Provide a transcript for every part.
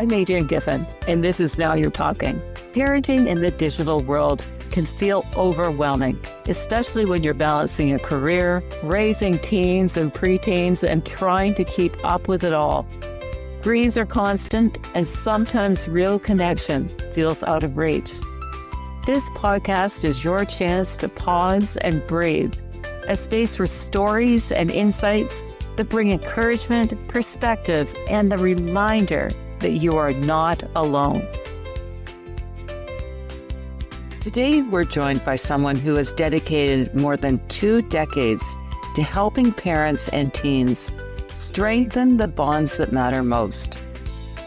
I'm Adrienne Giffen, and this is Now You're Talking. Parenting in the digital world can feel overwhelming, especially when you're balancing a career, raising teens and preteens, and trying to keep up with it all. Screens are constant, and sometimes real connection feels out of reach. This podcast is your chance to pause and breathe, a space for stories and insights that bring encouragement, perspective, and the reminder that you are not alone. Today, we're joined by someone who has dedicated more than 2 decades to helping parents and teens strengthen the bonds that matter most.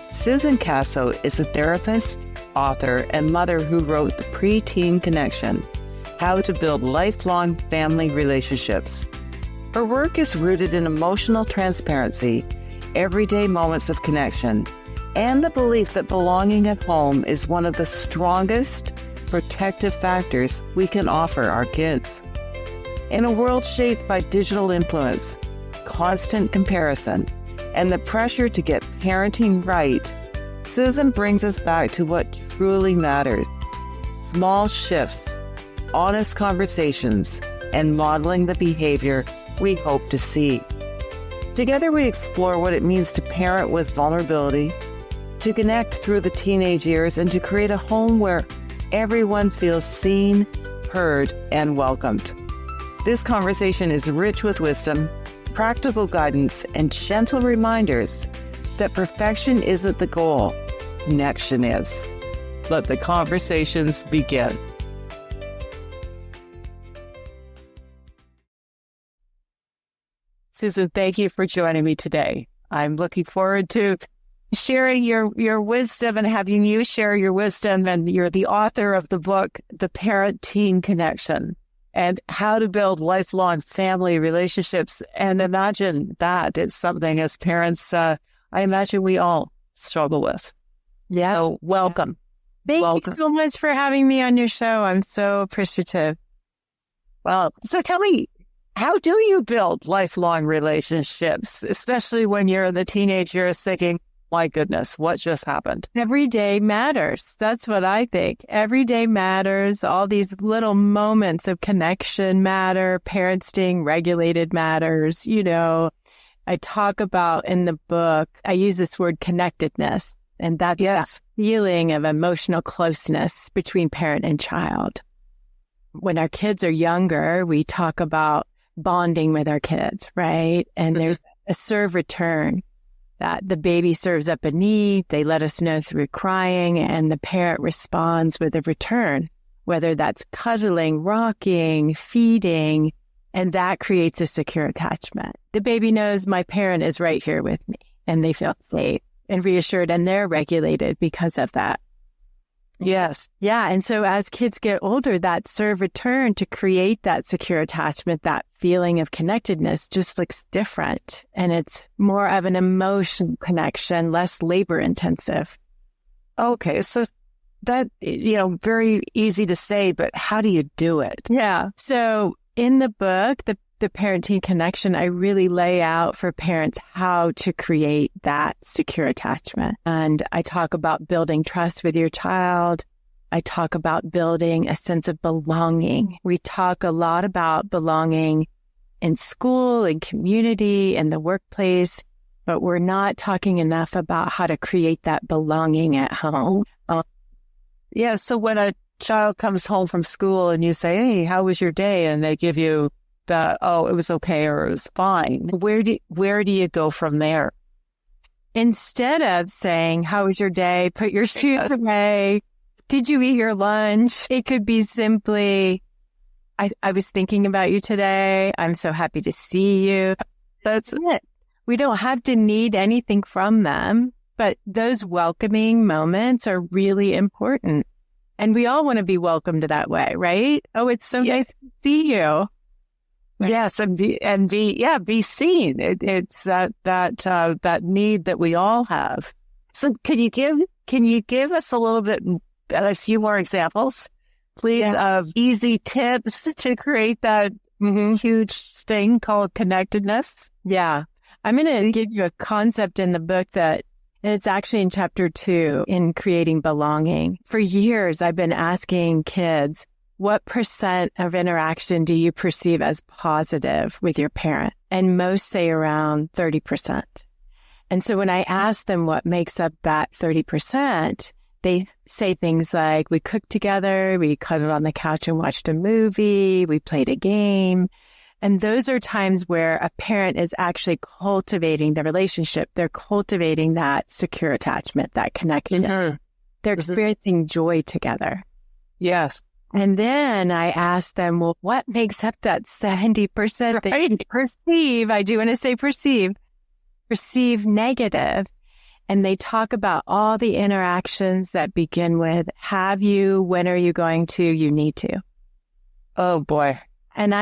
Susan Caso is a therapist, author, and mother who wrote The Preteen Connection: How to Build Lifelong Family Relationships. Her work is rooted in emotional transparency, everyday moments of connection, and the belief that belonging at home is one of the strongest protective factors we can offer our kids. In a world shaped by digital influence, constant comparison, and the pressure to get parenting right, Susan brings us back to what truly matters: small shifts, honest conversations, and modeling the behavior we hope to see. Together, we explore what it means to parent with vulnerability, to connect through the teenage years, and to create a home where everyone feels seen, heard, and welcomed. This conversation is rich with wisdom, practical guidance, and gentle reminders that perfection isn't the goal, connection is. Let the conversations begin. Susan, thank you for joining me today. I'm looking forward to sharing your wisdom and having you share your wisdom. And you're the author of the book, The Parent-Teen Connection, and How to Build Lifelong Family Relationships. And imagine that it's something as parents, I imagine we all struggle with. Yeah. So welcome. Thank you so much for having me on your show. I'm so appreciative. Well, so tell me, how do you build lifelong relationships, especially when you're in the teenage years thinking, my goodness, what just happened? Every day matters. That's what I think. Every day matters. All these little moments of connection matter. Parents staying regulated matters. You know, I talk about in the book, I use this word connectedness, and that's that feeling of emotional closeness between parent and child. When our kids are younger, we talk about bonding with our kids, right? And there's a serve return. That the baby serves up a need, they let us know through crying, and the parent responds with a return, whether that's cuddling, rocking, feeding, and that creates a secure attachment. The baby knows my parent is right here with me, and they feel safe and reassured, and they're regulated because of that. Yes. Yeah. And so as kids get older, that serve return to create that secure attachment, that feeling of connectedness just looks different. And it's more of an emotional connection, less labor intensive. Okay. So that, very easy to say, but how do you do it? Yeah. So in the book, the Parent-Teen Connection, I really lay out for parents how to create that secure attachment. And I talk about building trust with your child. I talk about building a sense of belonging. We talk a lot about belonging in school, in community, in the workplace, but we're not talking enough about how to create that belonging at home. Yeah. So when a child comes home from school and you say, hey, how was your day? And they give you that, oh, it was okay or it was fine. Where do you go from there? Instead of saying, how was your day? Put your shoes away. Did you eat your lunch? It could be simply, I was thinking about you today. I'm so happy to see you. That's it. We don't have to need anything from them, but those welcoming moments are really important. And we all want to be welcomed that way, right? Oh, it's so nice to see you. Yes, and be seen. It's that need that we all have. So can you give us a few more examples, please, of easy tips to create that huge thing called connectedness? Yeah. I'm going to give you a concept in the book that And it's actually in chapter 2 in creating belonging. For years, I've been asking kids, what percent of interaction do you perceive as positive with your parent? And most say around 30%. And so when I ask them what makes up that 30%, they say things like, we cooked together, we cuddled on the couch and watched a movie, we played a game. And those are times where a parent is actually cultivating the relationship. They're cultivating that secure attachment, that connection. Mm-hmm. They're experiencing joy together. Yes. And then I ask them, well, what makes up that 70% that you perceive? I do want to say perceive negative. And they talk about all the interactions that begin with, have you, when are you going to, you need to. Oh, boy. And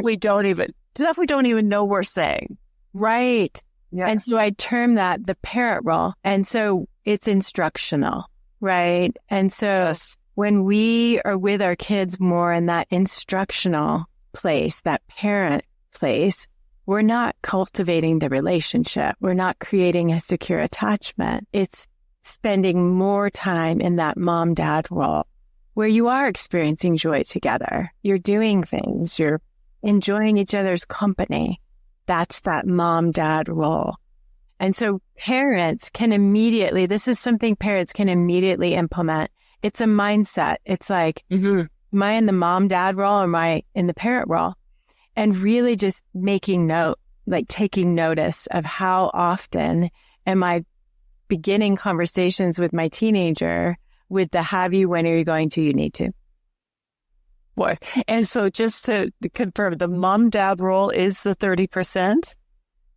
we don't even know we're saying. Right. Yeah. And so I term that the parent role. And so it's instructional, right? And so when we are with our kids more in that instructional place, that parent place, we're not cultivating the relationship. We're not creating a secure attachment. It's spending more time in that mom-dad role where you are experiencing joy together. You're doing things. You're enjoying each other's company. That's that mom-dad role. And so parents can immediately, this is something parents can immediately implement. It's a mindset. It's like, am I in the mom-dad role or am I in the parent role? And really just making note, like taking notice of how often am I beginning conversations with my teenager with the have you, when are you going to, you need to. Boy. And so just to confirm, the mom-dad role is the 30%?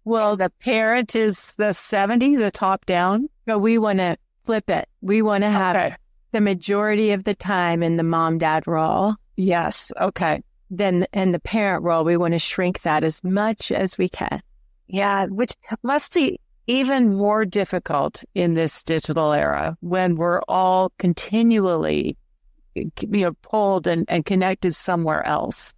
Well, the parent is the 70, the top down? But we want to flip it. We want to have the majority of the time in the mom-dad role. Yes. Okay. Then in the parent role, we want to shrink that as much as we can. Yeah, which must be even more difficult in this digital era when we're all continually, pulled and connected somewhere else.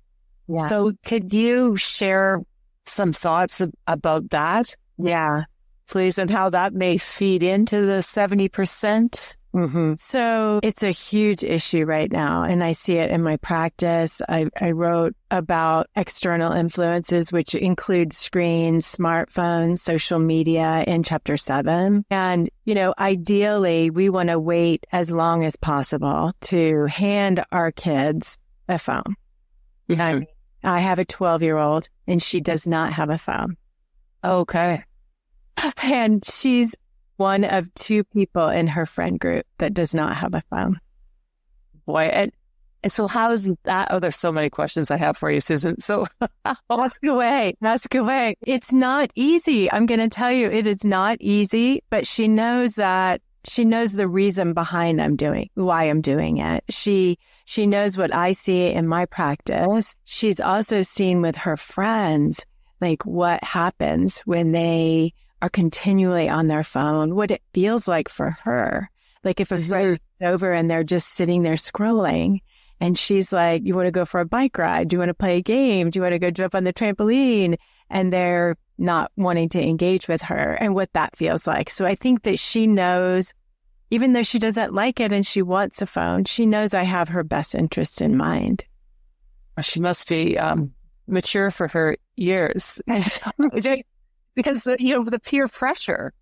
Yeah. So could you share some thoughts about that? Yeah. Please, and how that may feed into the 70%? So it's a huge issue right now, and I see it in my practice. I wrote about external influences, which include screens, smartphones, social media in chapter 7. And, ideally, we want to wait as long as possible to hand our kids a phone. I have a 12-year-old, and she does not have a phone. Okay. And she's one of 2 people in her friend group that does not have a phone. Boy, and so how is that? Oh, there's so many questions I have for you, Susan. So ask away. It's not easy. I'm going to tell you, it is not easy, but she knows the reason behind why I'm doing it. She knows what I see in my practice. She's also seen with her friends, like what happens when they are continually on their phone, what it feels like for her. Like if a friend is over and they're just sitting there scrolling and she's like, you want to go for a bike ride? Do you want to play a game? Do you want to go jump on the trampoline? And they're not wanting to engage with her and what that feels like. So I think that she knows, even though she doesn't like it and she wants a phone, she knows I have her best interest in mind. She must be mature for her years. Because the peer pressure,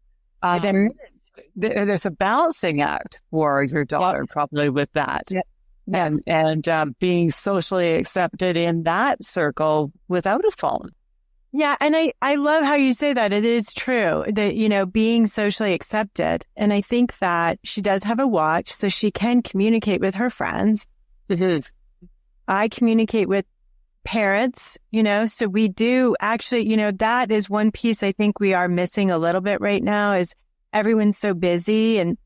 there's a balancing act for your daughter probably with that, and being socially accepted in that circle without a phone. Yeah, and I love how you say that. It is true that being socially accepted, and I think that she does have a watch, so she can communicate with her friends. I communicate with parents, so we do actually, that is one piece I think we are missing a little bit right now is everyone's so busy and,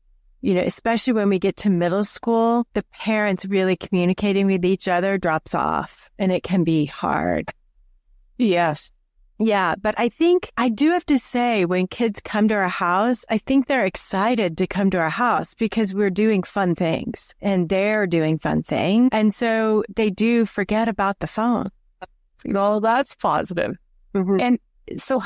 especially when we get to middle school, the parents really communicating with each other drops off and it can be hard. Yes. Yeah. But I think I do have to say when kids come to our house, I think they're excited to come to our house because we're doing fun things and they're doing fun things. And so they do forget about the phone. That's positive. And so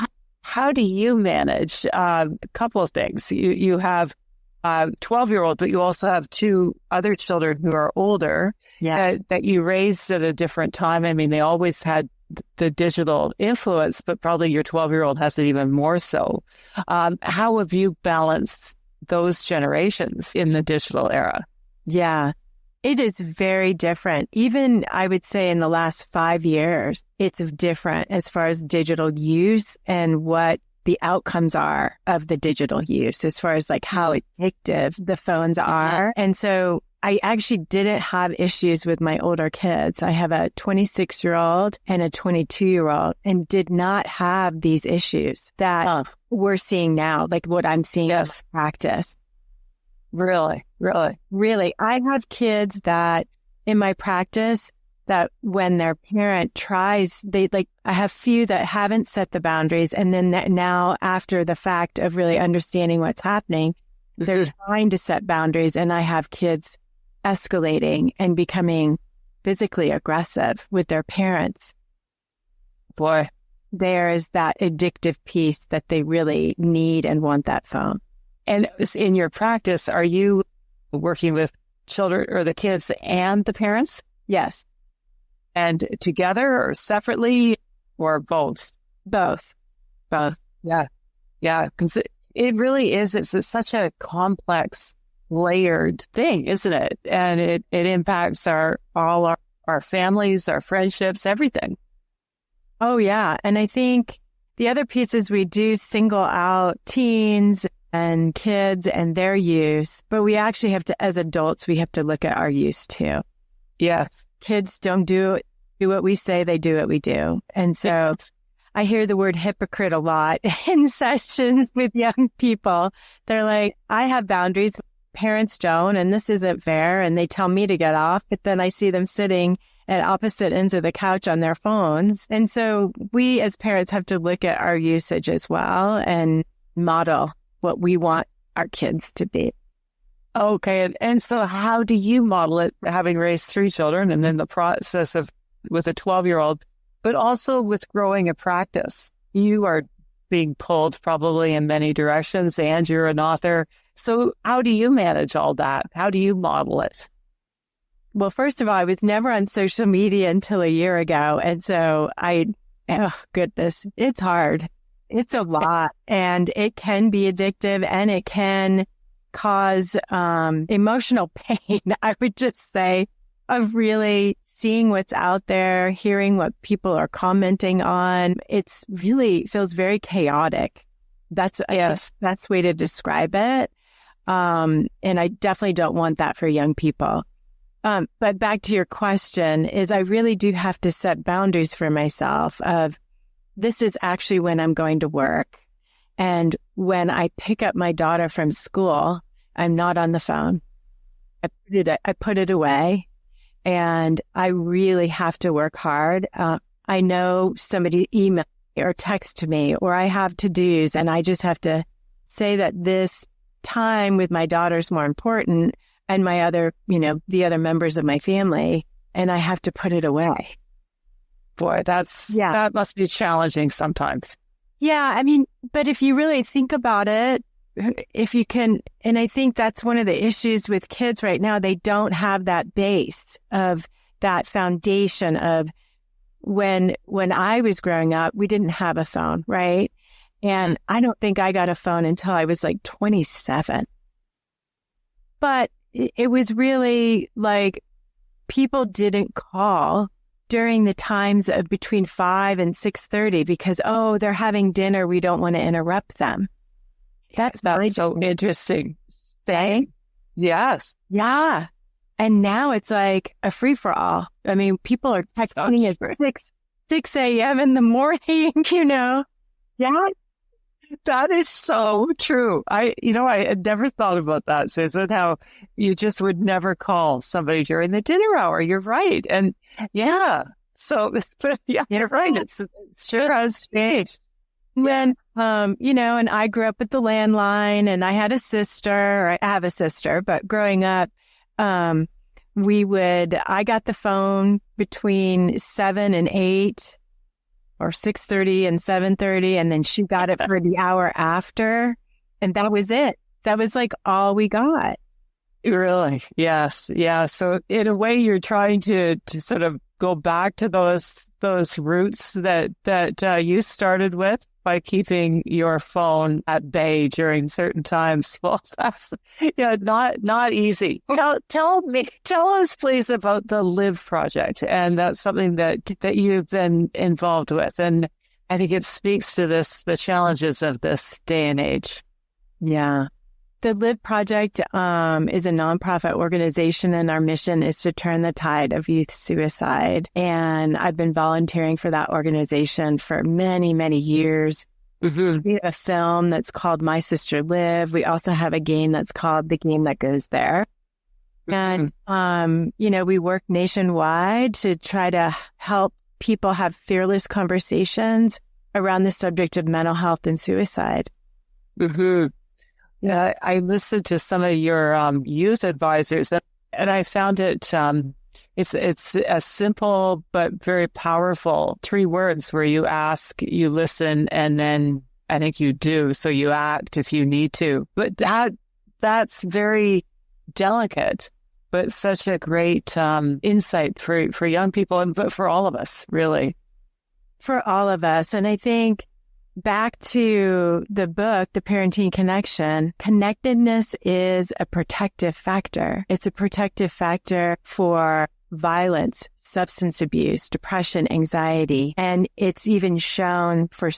how do you manage a couple of things? You have a 12-year-old, but you also have two other children who are older that you raised at a different time. I mean, they always had the digital influence, but probably your 12-year-old has it even more so. How have you balanced those generations in the digital era? Yeah, it is very different. Even I would say in the last 5 years, it's different as far as digital use and what the outcomes are of the digital use as far as like how addictive the phones are. And so I actually didn't have issues with my older kids. I have a 26-year-old and a 22-year-old and did not have these issues that we're seeing now, like what I'm seeing in practice. Really? I have kids that in my practice that when their parent tries, I have few that haven't set the boundaries. And then now after the fact of really understanding what's happening, they're trying to set boundaries. And I have kids escalating and becoming physically aggressive with their parents. Boy, there is that addictive piece that they really need and want that phone. And in your practice, are you working with children or the kids and the parents? Yes. And together or separately or both? Both. Yeah. Because it really is. It's such a complex, layered thing, isn't it? And it impacts our families, our friendships, everything. Oh, yeah. And I think the other piece is we do single out teens and kids and their use, but we actually have to, as adults, we have to look at our use too. Yes. Kids don't do what we say, they do what we do. And so I hear the word hypocrite a lot in sessions with young people. They're like, I have boundaries, parents don't, and this isn't fair. And they tell me to get off, but then I see them sitting at opposite ends of the couch on their phones. And so we as parents have to look at our usage as well and model what we want our kids to be. Okay. And so how do you model it, having raised 3 children and in the process of with a 12-year-old, but also with growing a practice? You are being pulled probably in many directions and you're an author. So how do you manage all that? How do you model it? Well, first of all, I was never on social media until a year ago. And so oh goodness, it's hard. It's a lot and it can be addictive and it can cause emotional pain, I would just say, of really seeing what's out there, hearing what people are commenting on. It's really feels very chaotic. That's the way to describe it. And I definitely don't want that for young people. But back to your question is I really do have to set boundaries for myself of this is actually when I'm going to work. And when I pick up my daughter from school, I'm not on the phone. I put it away and I really have to work hard. I know somebody emailed me or texted me or I have to-dos and I just have to say that this time with my daughter is more important and my other, the other members of my family, and I have to put it away. Boy, that must be challenging sometimes. Yeah, I mean, but if you really think about it, if you can, and I think that's one of the issues with kids right now, they don't have that base of that foundation of when I was growing up, we didn't have a phone, right? And I don't think I got a phone until I was like 27. But it was really like people didn't call during the times of between 5 and 6:30 because, they're having dinner. We don't want to interrupt them. That's so interesting. Saying? Yes. Yeah. And now it's like a free for all. I mean, people are texting at 6 a.m. in the morning, Yeah. That is so true. I had never thought about that, Susan, how you just would never call somebody during the dinner hour. You're right. And yeah, so, but yeah, you're right. It sure has changed. When, and I grew up with the landline and I had a sister, I have a sister, but growing up, I got the phone between 7 and 8. or 6:30 and 7:30. And then she got it for the hour after. And that was it. That was like all we got. Really? Yes. Yeah. So in a way, you're trying to sort of go back to those roots that you started with by keeping your phone at bay during certain times. Well, that's not easy. Tell us please about the Live Project, and that's something that you've been involved with, and I think it speaks to the challenges of this day and age. Yeah. The Live Project is a nonprofit organization, and our mission is to turn the tide of youth suicide. And I've been volunteering for that organization for many, many years. Mm-hmm. We have a film that's called My Sister Live. We also have a game that's called The Game That Goes There. Mm-hmm. And, we work nationwide to try to help people have fearless conversations around the subject of mental health and suicide. Mm-hmm. Yeah, I listened to some of your youth advisors, and I found it's a simple but very powerful 3 words where you ask, you listen, and then I think you do. So you act if you need to. But that's very delicate, but such a great insight for young people, but for all of us, really. For all of us, and I think. Back to the book, The Parenting Connection, connectedness is a protective factor. It's a protective factor for violence, substance abuse, depression, anxiety, and it's even shown for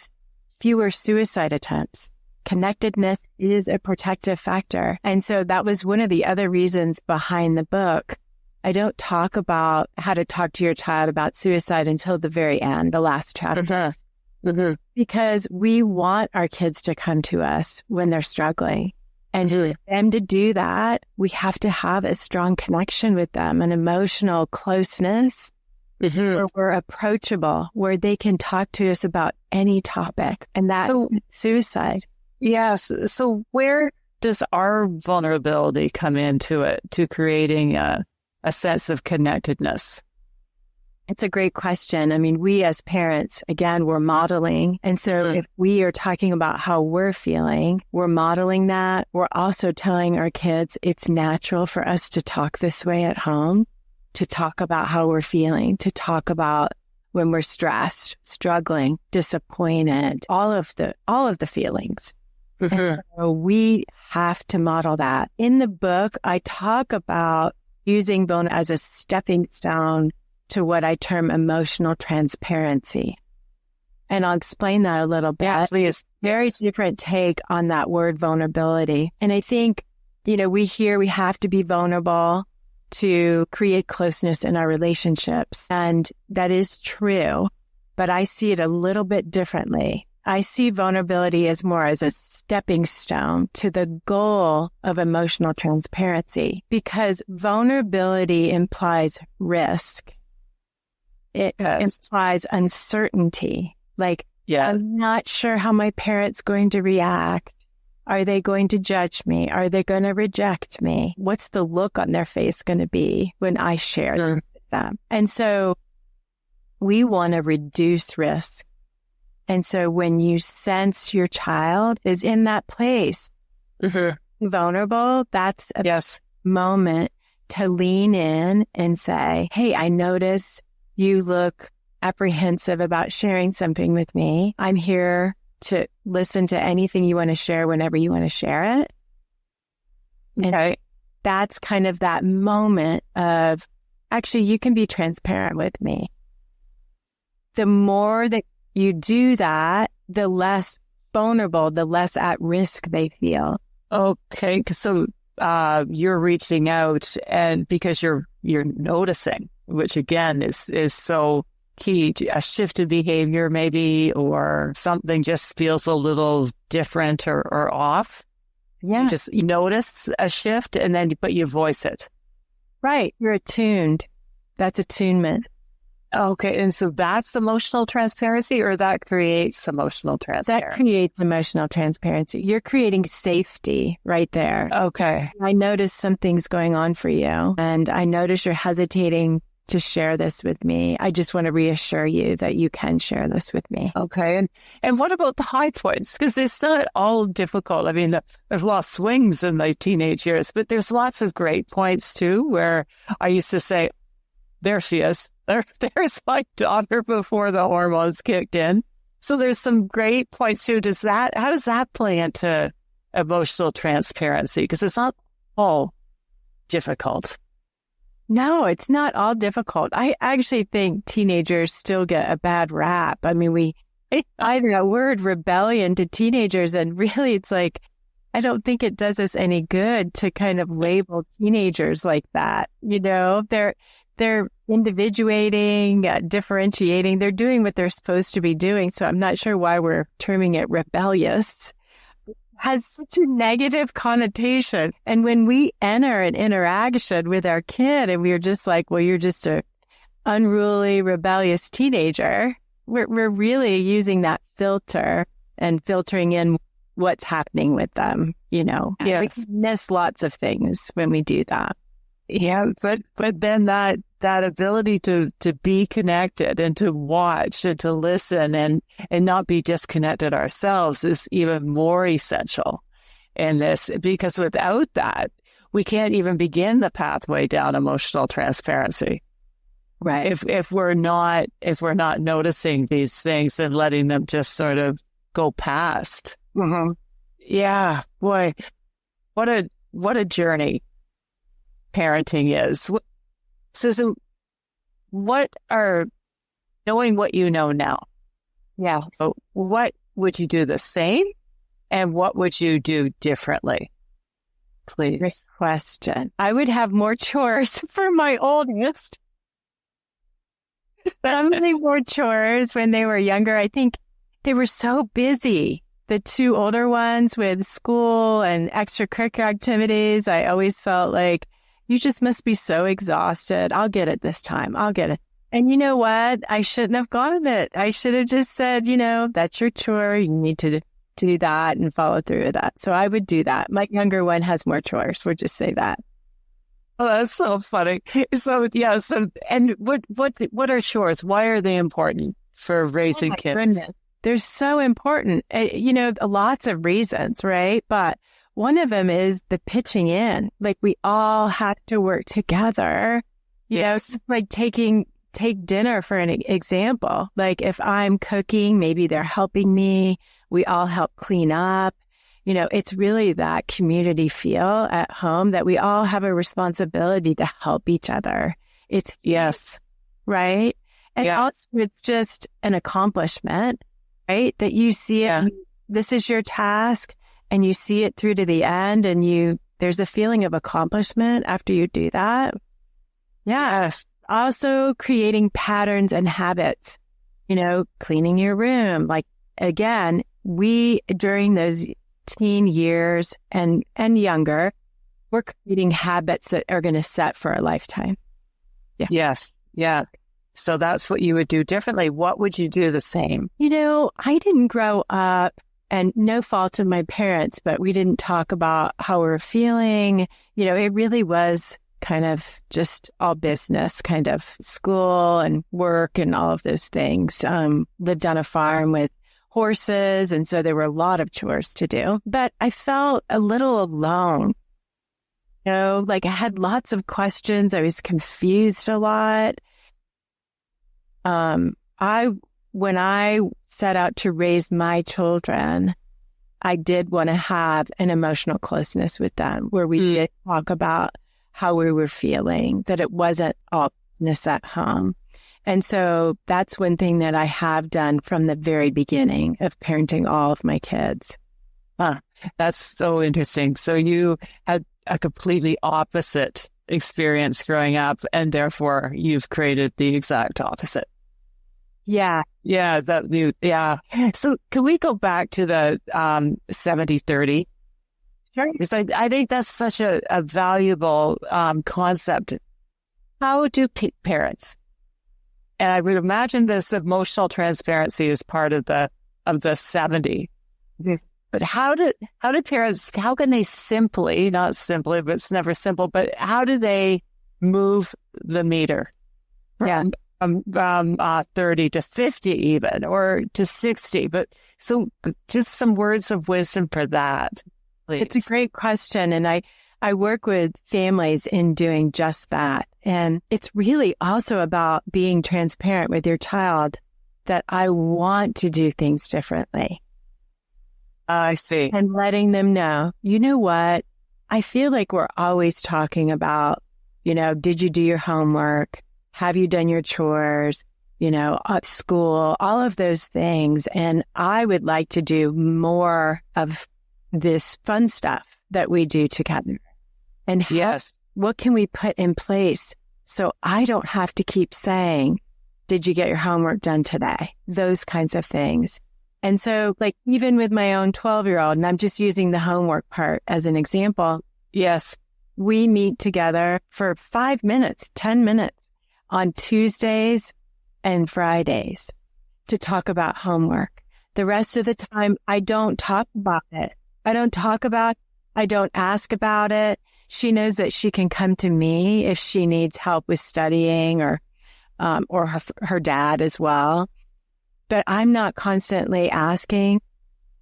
fewer suicide attempts. Connectedness is a protective factor. And so that was one of the other reasons behind the book. I don't talk about how to talk to your child about suicide until the very end, the last chapter. Mm-hmm. Mm-hmm. Because we want our kids to come to us when they're struggling. And for them to do that, we have to have a strong connection with them, an emotional closeness where we're approachable, where they can talk to us about any topic. And that's suicide. Yes. So where does our vulnerability come into it to creating a sense of connectedness? It's a great question. I mean, we as parents, again, we're modeling. And so if we are talking about how we're feeling, we're modeling that. We're also telling our kids it's natural for us to talk this way at home, to talk about how we're feeling, to talk about when we're stressed, struggling, disappointed, all of the feelings. And so we have to model that. In the book, I talk about using vulnerability as a stepping stone to what I term emotional transparency. And I'll explain that a little bit. Yeah, please. Very different take on that word vulnerability. And I think, we hear we have to be vulnerable to create closeness in our relationships. And that is true, but I see it a little bit differently. I see vulnerability as more as a stepping stone to the goal of emotional transparency, because vulnerability implies risk. It implies uncertainty. Like, I'm not sure how my parent's going to react. Are they going to judge me? Are they going to reject me? What's the look on their face going to be when I share this with them? And so we want to reduce risk. And so when you sense your child is in that place, vulnerable, that's a moment to lean in and say, hey, I notice you look apprehensive about sharing something with me. I'm here to listen to anything you want to share whenever you want to share it. Okay. And that's kind of that moment of, actually, you can be transparent with me. The more that you do that, the less vulnerable, the less at risk they feel. Okay. So you're reaching out, and because you're noticing, which again is so key to a shift in behavior maybe, or something just feels a little different or off. Yeah. You notice a shift but you voice it. Right. You're attuned. That's attunement. Okay. And so that's emotional transparency, or that creates emotional transparency? That creates emotional transparency. You're creating safety right there. Okay. I notice something's going on for you, and I notice you're hesitating to share this with me. I just want to reassure you that you can share this with me. Okay. And what about the high points? Because it's not all difficult. I mean, there's a lot of swings in the teenage years, but there's lots of great points too, where I used to say, there she is. There's my daughter before the hormones kicked in. So there's some great points too. How does that play into emotional transparency? Because it's not all difficult. No, it's not all difficult. I actually think teenagers still get a bad rap. I mean, I the word rebellion to teenagers, and really it's like, I don't think it does us any good to kind of label teenagers like that. You know, they're individuating, differentiating. They're doing what they're supposed to be doing. So I'm not sure why we're terming it rebellious. It has such a negative connotation. And when we enter an interaction with our kid and we're just like, well, you're just a unruly, rebellious teenager, we're really using that filter and filtering in what's happening with them, you know. Yeah. We can miss lots of things when we do that. Yeah, but then that ability to be connected and to watch and to listen and not be disconnected ourselves is even more essential in this, because without that, we can't even begin the pathway down emotional transparency. Right. If we're not noticing these things and letting them just sort of go past. Mm-hmm. Yeah, boy, what a journey parenting is. Susan, knowing what you know now? Yeah. So what would you do the same, and what would you do differently? Please. Great question. I would have more chores for my oldest. Probably more chores when they were younger. I think they were so busy. The two older ones with school and extracurricular activities, I always felt like, you just must be so exhausted. I'll get it this time. I'll get it. And you know what? I shouldn't have gone with it. I should have just said, that's your chore. You need to do that and follow through with that. So I would do that. My younger one has more chores. We'll just say that. Oh, that's so funny. So, yeah. So, and what are chores? Why are they important for raising kids? Goodness. They're so important. Lots of reasons, right? But one of them is the pitching in. Like, we all have to work together. It's like take dinner for an example. Like, if I'm cooking, maybe they're helping me. We all help clean up. It's really that community feel at home that we all have a responsibility to help each other. It's yes, right? And also it's just an accomplishment, right? That you see it. This is your task. And you see it through to the end, and there's a feeling of accomplishment after you do that. Yeah. Yes. Also creating patterns and habits, cleaning your room. Like, again, during those teen years and younger, we're creating habits that are going to set for a lifetime. Yeah. Yes. Yeah. So that's what you would do differently. What would you do the same? I didn't grow up, and no fault of my parents, but we didn't talk about how we were feeling. It really was kind of just all business, kind of school and work and all of those things. Lived on a farm with horses, and so there were a lot of chores to do. But I felt a little alone. Like, I had lots of questions. I was confused a lot. When I set out to raise my children, I did want to have an emotional closeness with them, where we did talk about how we were feeling, that it wasn't all business at home. And so that's one thing that I have done from the very beginning of parenting all of my kids. That's so interesting. So you had a completely opposite experience growing up, and therefore you've created the exact opposite. Yeah. Yeah. So can we go back to the 70-30? Sure. Because I think that's such a valuable concept. How do parents, and I would imagine this emotional transparency is part of the 70. Yes. But how do parents, how can they not simply, but it's never simple, but how do they move the meter Yeah. from 30 to 50 even, or to 60. But so just some words of wisdom for that, please. It's a great question. And I work with families in doing just that. And it's really also about being transparent with your child that I want to do things differently. I see. And letting them know, you know what? I feel like we're always talking about, did you do your homework? Have you done your chores? At school, all of those things. And I would like to do more of this fun stuff that we do together. And yes, what can we put in place so I don't have to keep saying, did you get your homework done today? Those kinds of things. And so like even with my own 12-year-old, and I'm just using the homework part as an example. Yes. We meet together for 5 minutes, 10 minutes on Tuesdays and Fridays to talk about homework. The rest of the time, I don't talk about it. I don't ask about it. She knows that she can come to me if she needs help with studying or her dad as well. But I'm not constantly asking.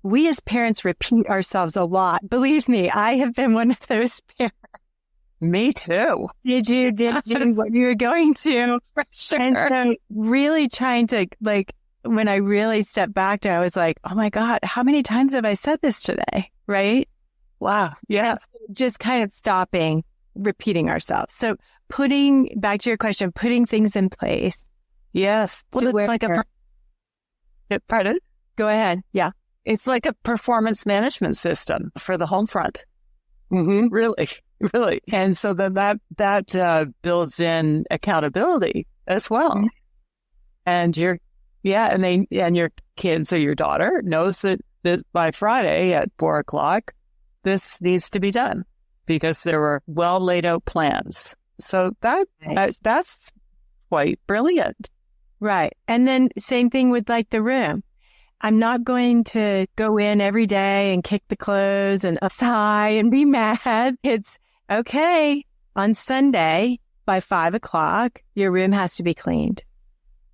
We as parents repeat ourselves a lot. Believe me, I have been one of those parents. Me too. Did you what you were going to? For sure. And so really trying to, like, when I really stepped back there, I was like, oh my God, how many times have I said this today? Right? Wow. Yes. Just kind of stopping, repeating ourselves. So back to your question, putting things in place. Yes. Well, it's like pardon? Go ahead. Yeah. It's like a performance management system for the home front. Mm-hmm. Really. And so then that builds in accountability as well. Mm-hmm. And your kids or your daughter knows that by Friday at 4:00, this needs to be done because there were well laid out plans. So that's quite brilliant. Right. And then same thing with like the room. I'm not going to go in every day and kick the clothes and sigh and be mad. It's okay. On Sunday by 5:00, your room has to be cleaned.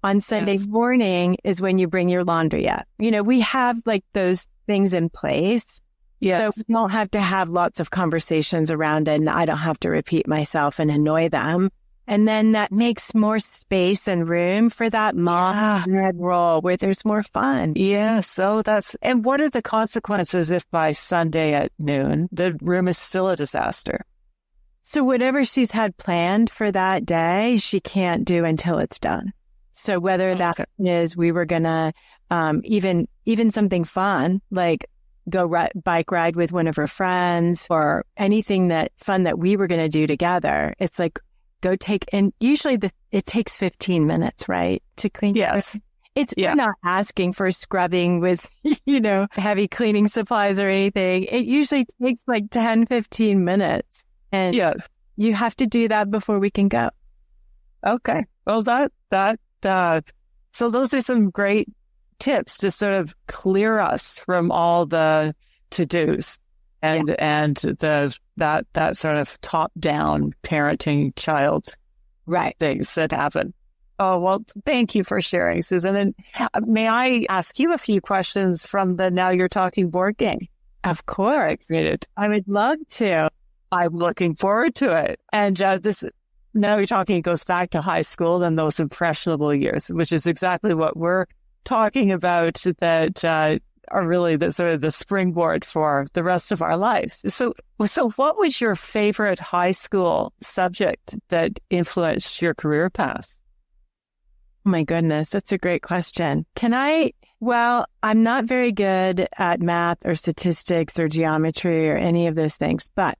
On Sunday morning is when you bring your laundry up. We have like those things in place. Yes. So we don't have to have lots of conversations around it, and I don't have to repeat myself and annoy them. And then that makes more space and room for that mom role where there's more fun. Yeah. So and what are the consequences if by Sunday at noon, the room is still a disaster? So whatever she's had planned for that day, she can't do until it's done. So whether that is we were going to even something fun, like go bike ride with one of her friends or anything fun that we were going to do together. It's like, go take, and usually it takes 15 minutes, right? To clean. Yes. We're not asking for scrubbing with, heavy cleaning supplies or anything. It usually takes like 10, 15 minutes. And you have to do that before we can go. Okay. Well, so those are some great tips to sort of clear us from all the to-dos and that sort of top-down parenting child things that happen. Oh, well, thank you for sharing, Susan. And may I ask you a few questions from the Now You're Talking board game? Of course. I would love to. I'm looking forward to it. And this Now You're Talking goes back to high school and those impressionable years, which is exactly what we're talking about, that are really the sort of the springboard for the rest of our life. So what was your favorite high school subject that influenced your career path? Oh my goodness, that's a great question. Well, I'm not very good at math or statistics or geometry or any of those things, but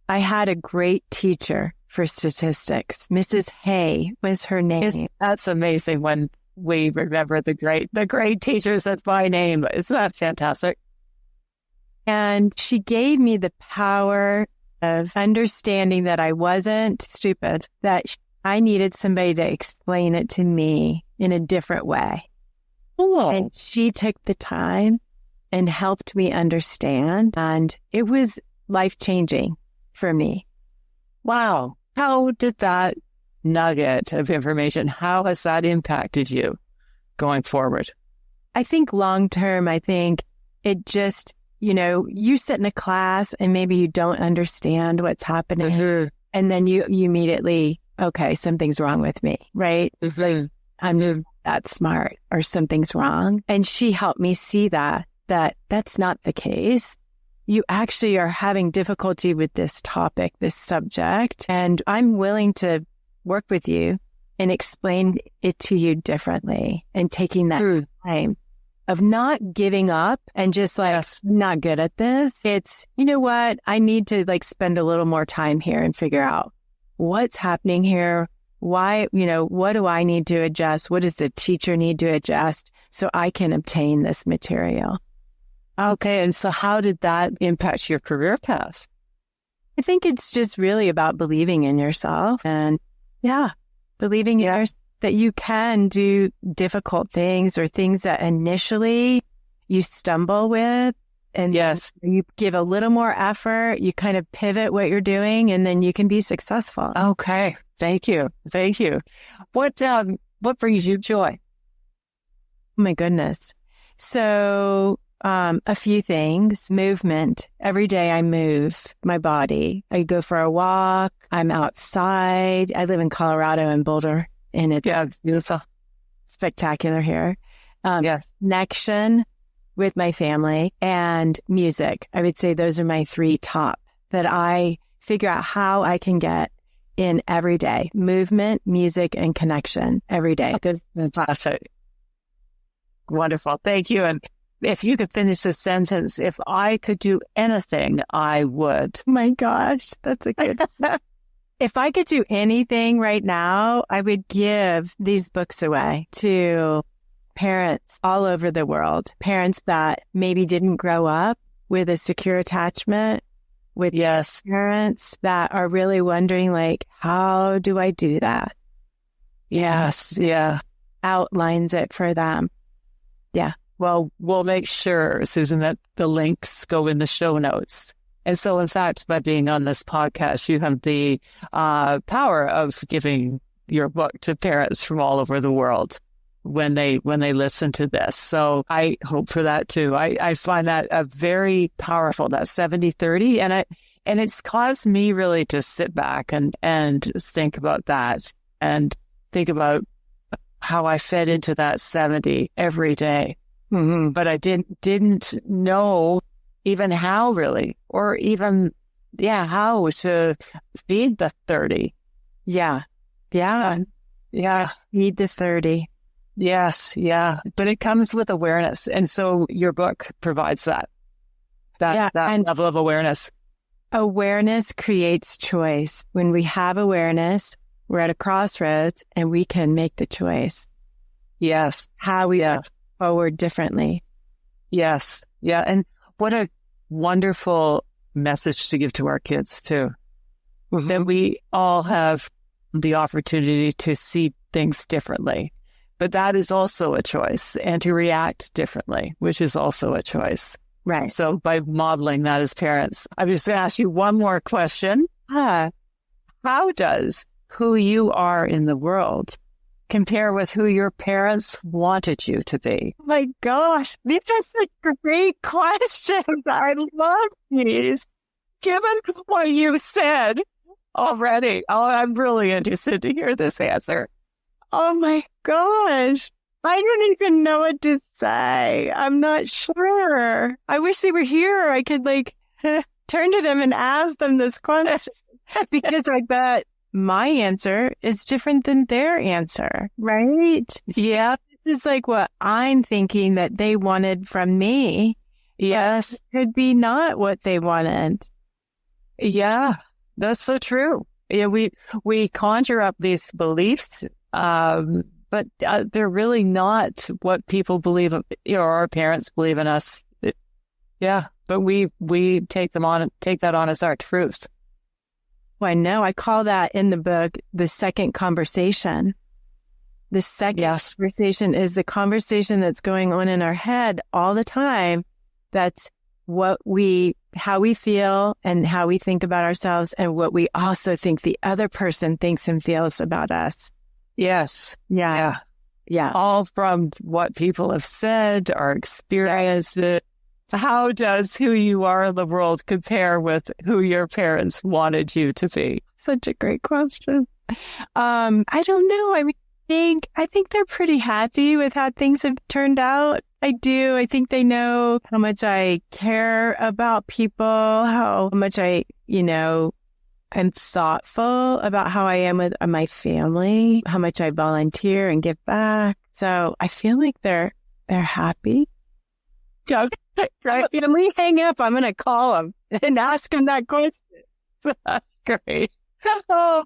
I had a great teacher for statistics. Mrs. Hay was her name. That's amazing when we remember the great teachers that's by name. Isn't that fantastic? And she gave me the power of understanding that I wasn't stupid, that I needed somebody to explain it to me in a different way. Oh. And she took the time and helped me understand. And it was life-changing for me. Wow. How did that nugget of information, how has that impacted you going forward? I think long term, I think it just, you sit in a class and maybe you don't understand what's happening. Mm-hmm. And then you immediately, okay, something's wrong with me, right? Mm-hmm. I'm just that smart or something's wrong. And she helped me see that's not the case. You actually are having difficulty with this topic, this subject, and I'm willing to work with you and explain it to you differently and taking that time of not giving up and just like, not good at this. It's, you know what? I need to spend a little more time here and figure out what's happening here. Why, what do I need to adjust? What does the teacher need to adjust so I can obtain this material? Okay. And so how did that impact your career path? I think it's just really about believing in yourself and believing in yourself that you can do difficult things or things that initially you stumble with. And you give a little more effort, you kind of pivot what you're doing, and then you can be successful. Okay. Thank you. Thank you. What brings you joy? Oh my goodness. So, a few things. Movement. Every day I move my body. I go for a walk. I'm outside. I live in Colorado in Boulder, and it's beautiful, spectacular here. Connection with my family and music. I would say those are my three top that I figure out how I can get in every day. Movement, music, and connection every day. Those fantastic. Wonderful. Thank you. And if you could finish this sentence, if I could do anything, I would. Oh my gosh, that's a good If I could do anything right now, I would give these books away to parents all over the world, parents that maybe didn't grow up with a secure attachment with parents that are really wondering, how do I do that? Yes. Yeah. Outlines it for them. Yeah. Well, we'll make sure, Susan, that the links go in the show notes. And so, in fact, by being on this podcast, you have the power of giving your book to parents from all over the world when they listen to this. So I hope for that too. I find that a very powerful, that 70-30. And it's caused me really to sit back and think about that and think about how I fed into that 70 every day. Mm-hmm. But I didn't know even how really, or even, how to feed the 30. Yeah. Feed the 30. Yes. Yeah. But it comes with awareness. And so your book provides that level of awareness. Awareness creates choice. When we have awareness, we're at a crossroads and we can make the choice. Yes. How we move forward differently. Yes. Yeah. And what a wonderful message to give to our kids too. Mm-hmm. That we all have the opportunity to see things differently. But that is also a choice, and to react differently, which is also a choice. Right. So by modeling that as parents, I'm just going to ask you one more question. How does who you are in the world compare with who your parents wanted you to be? Oh my gosh, these are such great questions. I love these. Given what you said already, I'm really interested to hear this answer. Oh my gosh. I don't even know what to say. I'm not sure. I wish they were here. I could turn to them and ask them this question because I bet my answer is different than their answer, right? Yeah. This is what I'm thinking that they wanted from me. Yes. It could be not what they wanted. Yeah, that's so true. Yeah, we conjure up these beliefs, but they're really not what people believe, our parents believe in us. But we take that on as our truth. Well, I know. I call that in the book the second conversation. The second conversation is the conversation that's going on in our head all the time. That's how we feel and how we think about ourselves and what we also think the other person thinks and feels about us. Yes. Yeah. Yeah. All from what people have said, our experiences. How does who you are in the world compare with who your parents wanted you to be? Such a great question. I don't know. I think they're pretty happy with how things have turned out. I do. I think they know how much I care about people, how much I, am thoughtful about how I am with my family, how much I volunteer and give back. So I feel like they're happy. Yeah, right. When we hang up, I'm going to call them and ask them that question. That's great. Oh,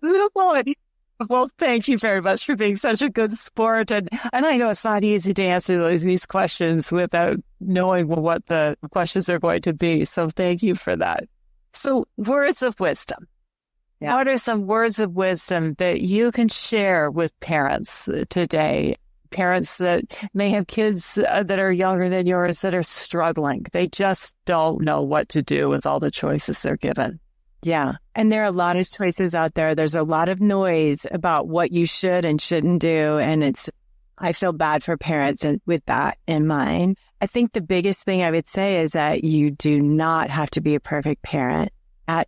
well, thank you very much for being such a good sport. And I know it's not easy to answer these questions without knowing what the questions are going to be. So thank you for that. So words of wisdom. Yeah. What are some words of wisdom that you can share with parents today? Parents that may have kids that are younger than yours that are struggling. They just don't know what to do with all the choices they're given. Yeah. And there are a lot of choices out there. There's a lot of noise about what you should and shouldn't do. And I feel bad for parents with that in mind. I think the biggest thing I would say is that you do not have to be a perfect parent at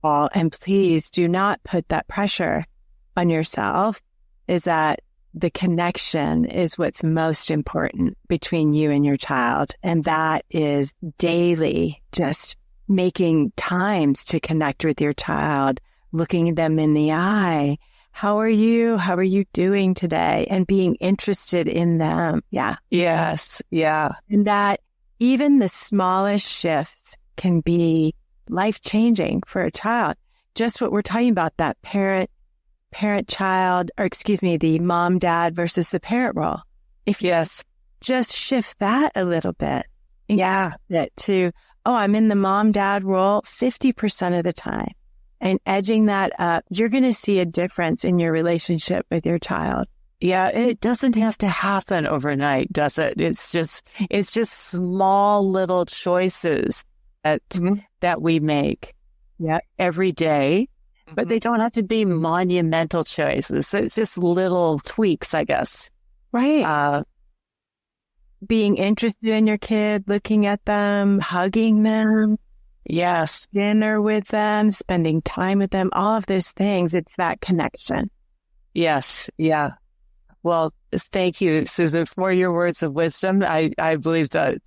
all. And please do not put that pressure on yourself. Is that the connection is what's most important between you and your child. And that is daily just making times to connect with your child, looking them in the eye. How are you? How are you doing today? And being interested in them. Yeah. Yes. Yeah. And that even the smallest shifts can be life-changing for a child. Just what we're talking about, that parent-child, or the mom-dad versus the parent role. If you just shift that a little bit. Yeah. That to, I'm in the mom-dad role 50% of the time. And edging that up, you're going to see a difference in your relationship with your child. Yeah, it doesn't have to happen overnight, does it? It's just small little choices that we make every day. But they don't have to be monumental choices. So it's just little tweaks, I guess. Right. Being interested in your kid, looking at them, hugging them. Yes. Dinner with them, spending time with them, all of those things. It's that connection. Yes. Yeah. Well, thank you, Susan, for your words of wisdom. I believe that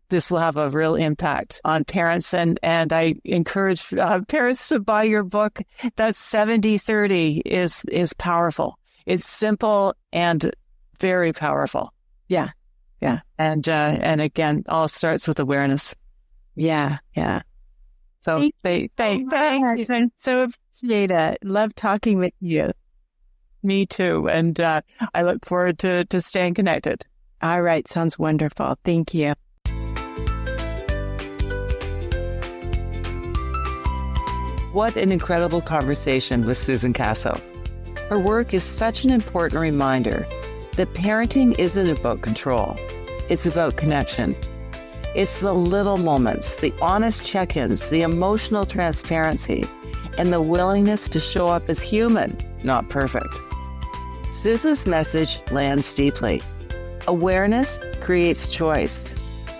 this will have a real impact on parents. And I encourage parents to buy your book. That 70-30 is powerful. It's simple and very powerful. Yeah. Yeah. And again, all starts with awareness. Yeah. Yeah. So thank you. I so appreciate it. Love talking with you. Me too. And I look forward to staying connected. All right. Sounds wonderful. Thank you. What an incredible conversation with Susan Caso. Her work is such an important reminder that parenting isn't about control. It's about connection. It's the little moments, the honest check-ins, the emotional transparency, and the willingness to show up as human, not perfect. Susan's message lands deeply. Awareness creates choice.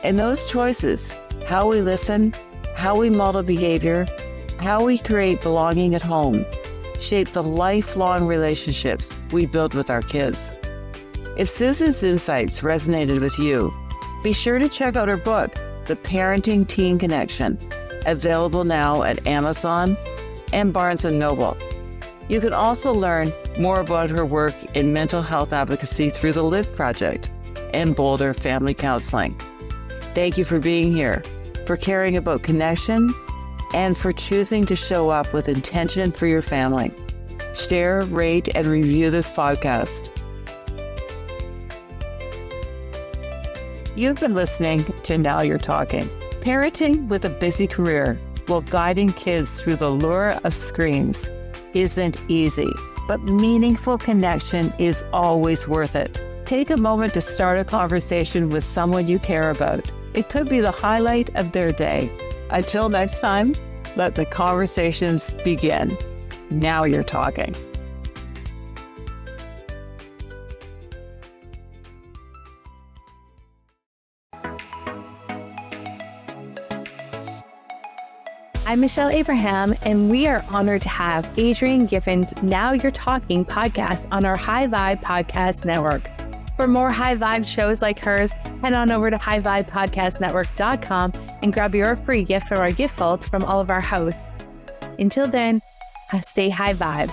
And those choices, how we listen, how we model behavior, how we create belonging at home, shape the lifelong relationships we build with our kids. If Susan's insights resonated with you, be sure to check out her book, The Parenting Teen Connection, available now at Amazon and Barnes & Noble. You can also learn more about her work in mental health advocacy through the LIVE Project and Boulder Family Counseling. Thank you for being here, for caring about connection, and for choosing to show up with intention for your family. Share, rate, and review this podcast. You've been listening to Now You're Talking. Parenting with a busy career while guiding kids through the lure of screens isn't easy, but meaningful connection is always worth it. Take a moment to start a conversation with someone you care about. It could be the highlight of their day. Until next time, let the conversations begin. Now you're talking. I'm Michelle Abraham, and we are honored to have Adrienne Giffin's Now You're Talking podcast on our High Vibe Podcast Network. For more high vibe shows like hers, head on over to highvibepodcastnetwork.com and grab your free gift from our gift vault from all of our hosts. Until then, stay high vibe.